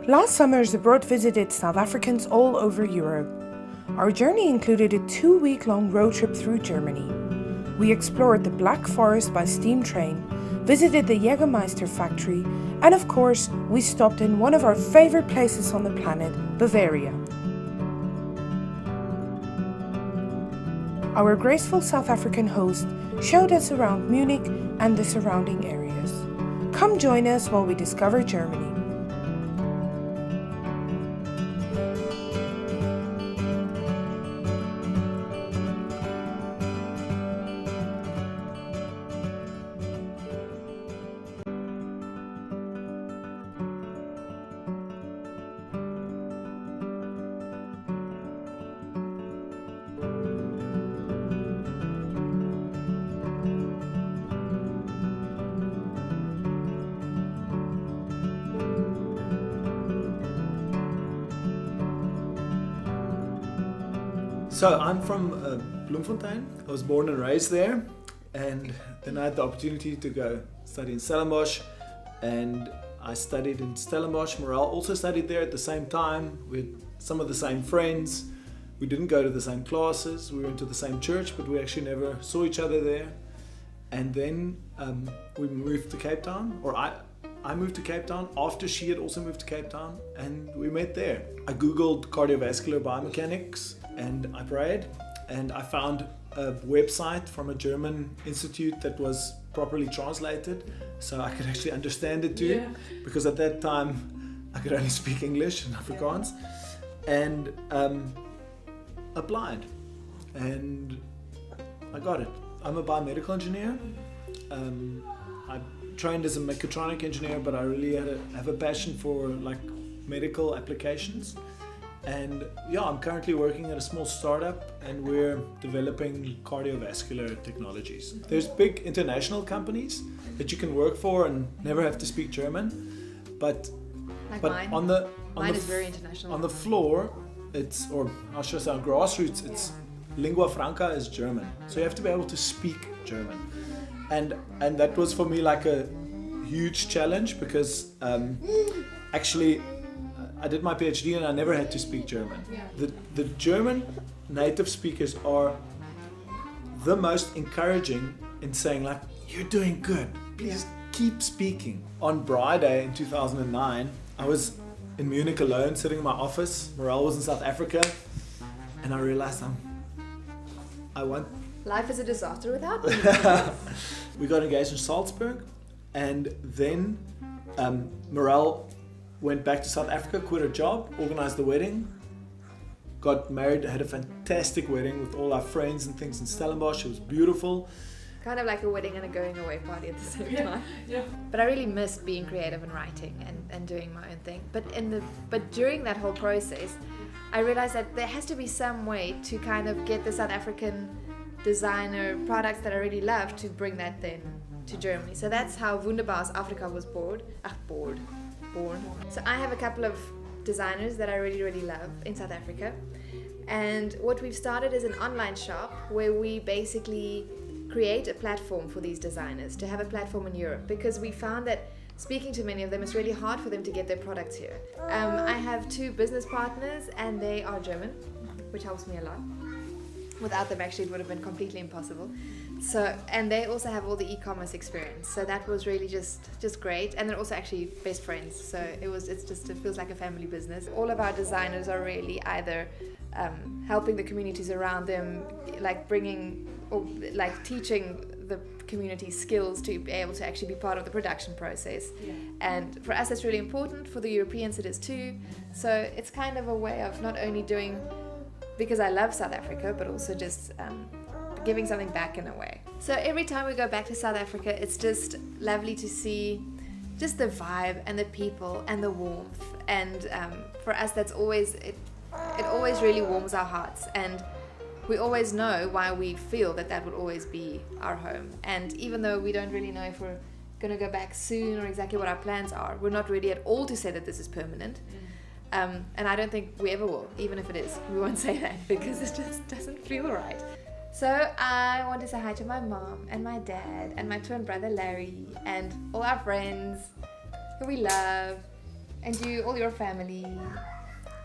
Last summer, ZAbroad visited South Africans all over Europe. Our journey included a 2-week-long road trip through Germany. We explored the Black Forest by steam train, visited the Jägermeister factory, and of course, we stopped in one of our favorite places on the planet, Bavaria. Our graceful South African host showed us around Munich and the surrounding areas. Come join us while we discover Germany. So I'm from Bloemfontein. I was born and raised there, and then I had the opportunity to go study in Stellenbosch, and I studied in Stellenbosch. Mirelle also studied there at the same time with some of the same friends. We didn't go to the same classes, we went to the same church, but we actually never saw each other there. And then we moved to Cape Town, or I moved to Cape Town after she had also moved to Cape Town, and we met there. I googled cardiovascular biomechanics and I prayed, and I found a website from a German institute that was properly translated, so I could actually understand it too, because at that time I could only speak English and Afrikaans, and applied, and I got it. I'm a biomedical engineer. I trained as a mechatronic engineer, but I really have a passion for like medical applications. And yeah, I'm currently working at a small startup, and we're developing cardiovascular technologies. There's big international companies that you can work for and never have to speak German, but mine. Mine is very international. On the floor, it's, or how should I say, on grassroots, it's lingua franca is German. So you have to be able to speak German, and that was for me like a huge challenge, because actually I did my PhD and I never had to speak German. The German native speakers are the most encouraging in saying like, you're doing good, please keep speaking. On Braai Day in 2009, I was in Munich alone, sitting in my office. Mirelle was in South Africa, and I realized life is a disaster without me. We got engaged in Salzburg, and then Mirelle went back to South Africa, quit her job, organized the wedding, got married, had a fantastic wedding with all our friends and things in Stellenbosch. It was beautiful. Kind of like a wedding and a going away party at the same time. Yeah. But I really missed being creative and writing and doing my own thing. But during that whole process, I realized that there has to be some way to kind of get the South African designer products that I really love to bring that then to Germany. So that's how Wunderbaar's Africa was born. So I have a couple of designers that I really, really love in South Africa. And what we've started is an online shop where we basically create a platform for these designers to have a platform in Europe, because we found that speaking to many of them, it's really hard for them to get their products here. I have 2 business partners, and they are German, which helps me a lot. Without them, actually, it would have been completely impossible. So, and they also have all the e-commerce experience, so that was really just great. And they're also actually best friends, so it feels like a family business. All of our designers are really either helping the communities around them, like bringing or like teaching the community skills to be able to actually be part of the production process. And for us, that's really important. For the Europeans, it is too. So it's kind of a way of not only doing because I love South Africa, but also just giving something back in a way. So every time we go back to South Africa, it's just lovely to see just the vibe and the people and the warmth. And for us, that's always, it always really warms our hearts. And we always know why we feel that would always be our home. And even though we don't really know if we're going to go back soon or exactly what our plans are, we're not ready at all to say that this is permanent. And I don't think we ever will, even if it is. We won't say that because it just doesn't feel right. So I want to say hi to my mom and my dad and my twin brother Larry and all our friends who we love. And do all your family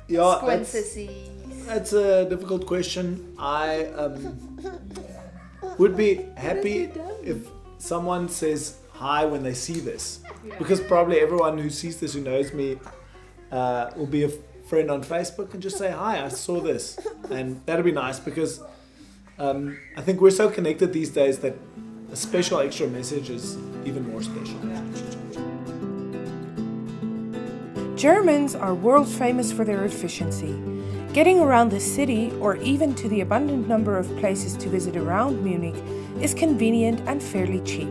Yeah, squint sissies? that's a difficult question. I would be happy if someone says hi when they see this, because probably everyone who sees this, who knows me, will be a friend on Facebook and just say hi, I saw this, and that'd be nice, because I think we're so connected these days that a special extra message is even more special. Germans are world famous for their efficiency. Getting around the city, or even to the abundant number of places to visit around Munich, is convenient and fairly cheap.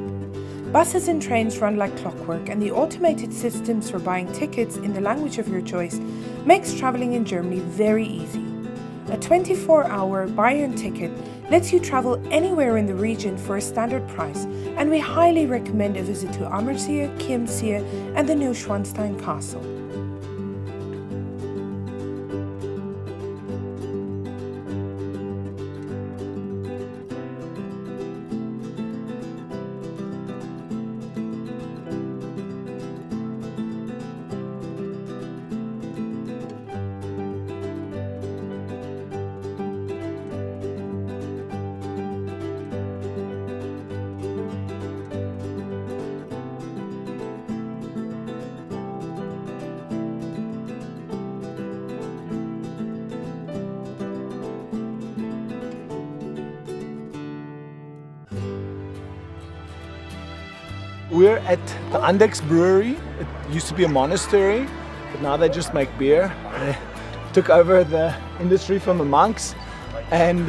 Buses and trains run like clockwork, and the automated systems for buying tickets in the language of your choice makes traveling in Germany very easy. A 24-hour Bayern ticket lets you travel anywhere in the region for a standard price, and we highly recommend a visit to Ammersee, Chiemsee, and the Neuschwanstein Castle. We're at the Andechs Brewery. It used to be a monastery, but now they just make beer. They took over the industry from the monks, and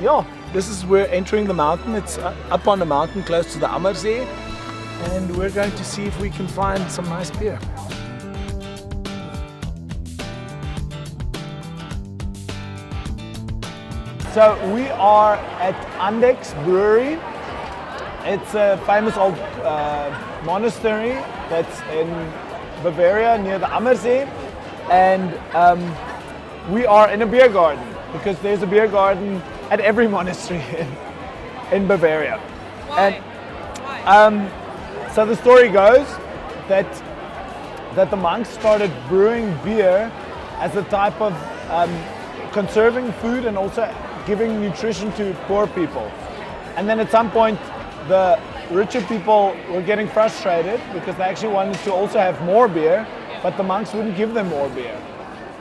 we're entering the mountain. It's up on the mountain close to the Ammersee, and we're going to see if we can find some nice beer. So we are at Andechs Brewery. It's a famous old monastery that's in Bavaria near the Ammersee, and we are in a beer garden because there's a beer garden at every monastery in Bavaria. Why? And so the story goes that the monks started brewing beer as a type of conserving food and also giving nutrition to poor people. And then at some point the richer people were getting frustrated because they actually wanted to also have more beer, but the monks wouldn't give them more beer.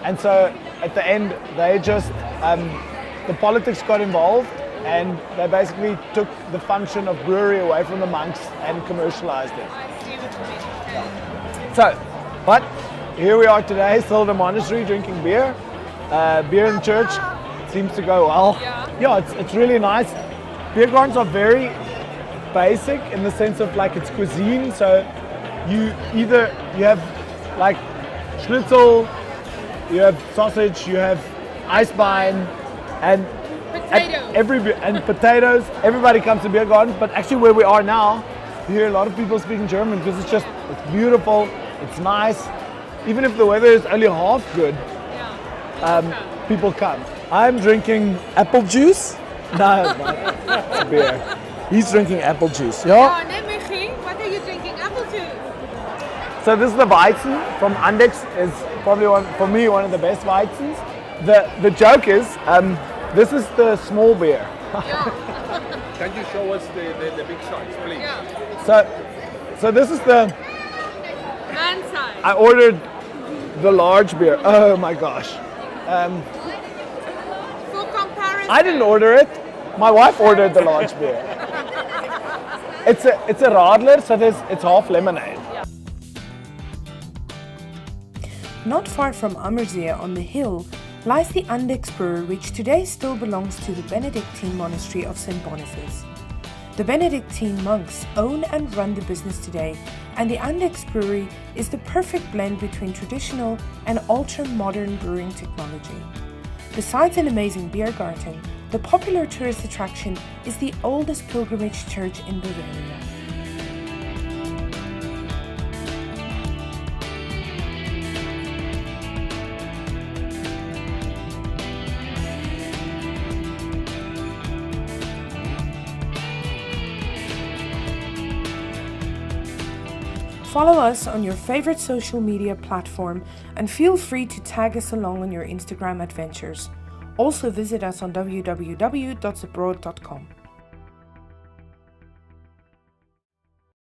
And so at the end, they just, the politics got involved, and they basically took the function of brewery away from the monks and commercialized it. So, but here we are today, still in the monastery drinking beer. Beer in church seems to go well. Yeah, it's really nice. Beer gardens are very basic in the sense of like it's cuisine, so you have like schnitzel, you have sausage, you have Eisbein, and potatoes. Everybody comes to beer gardens, but actually where we are now, you hear a lot of people speaking German because it's beautiful, it's nice. Even if the weather is only half good, people come. I'm drinking apple juice. No, it's beer. He's drinking apple juice. Yeah. What are you drinking? Apple juice. So this is the Weizen from Andechs. Is probably one of the best Weizens. The joke is, this is the small beer. Can you show us the big size, please? So this is the Man size. I ordered the large beer. Oh my gosh. For comparison. I didn't order it. My wife ordered the large beer. It's a Radler, so it's half lemonade. Not far from Ammersee on the hill lies the Andechs Brewery, which today still belongs to the Benedictine Monastery of St. Boniface. The Benedictine monks own and run the business today, and the Andechs Brewery is the perfect blend between traditional and ultra-modern brewing technology. Besides an amazing beer garden, the popular tourist attraction is the oldest pilgrimage church in Bavaria. Follow us on your favorite social media platform and feel free to tag us along on your Instagram adventures. Also visit us on www.ZAbroad.com.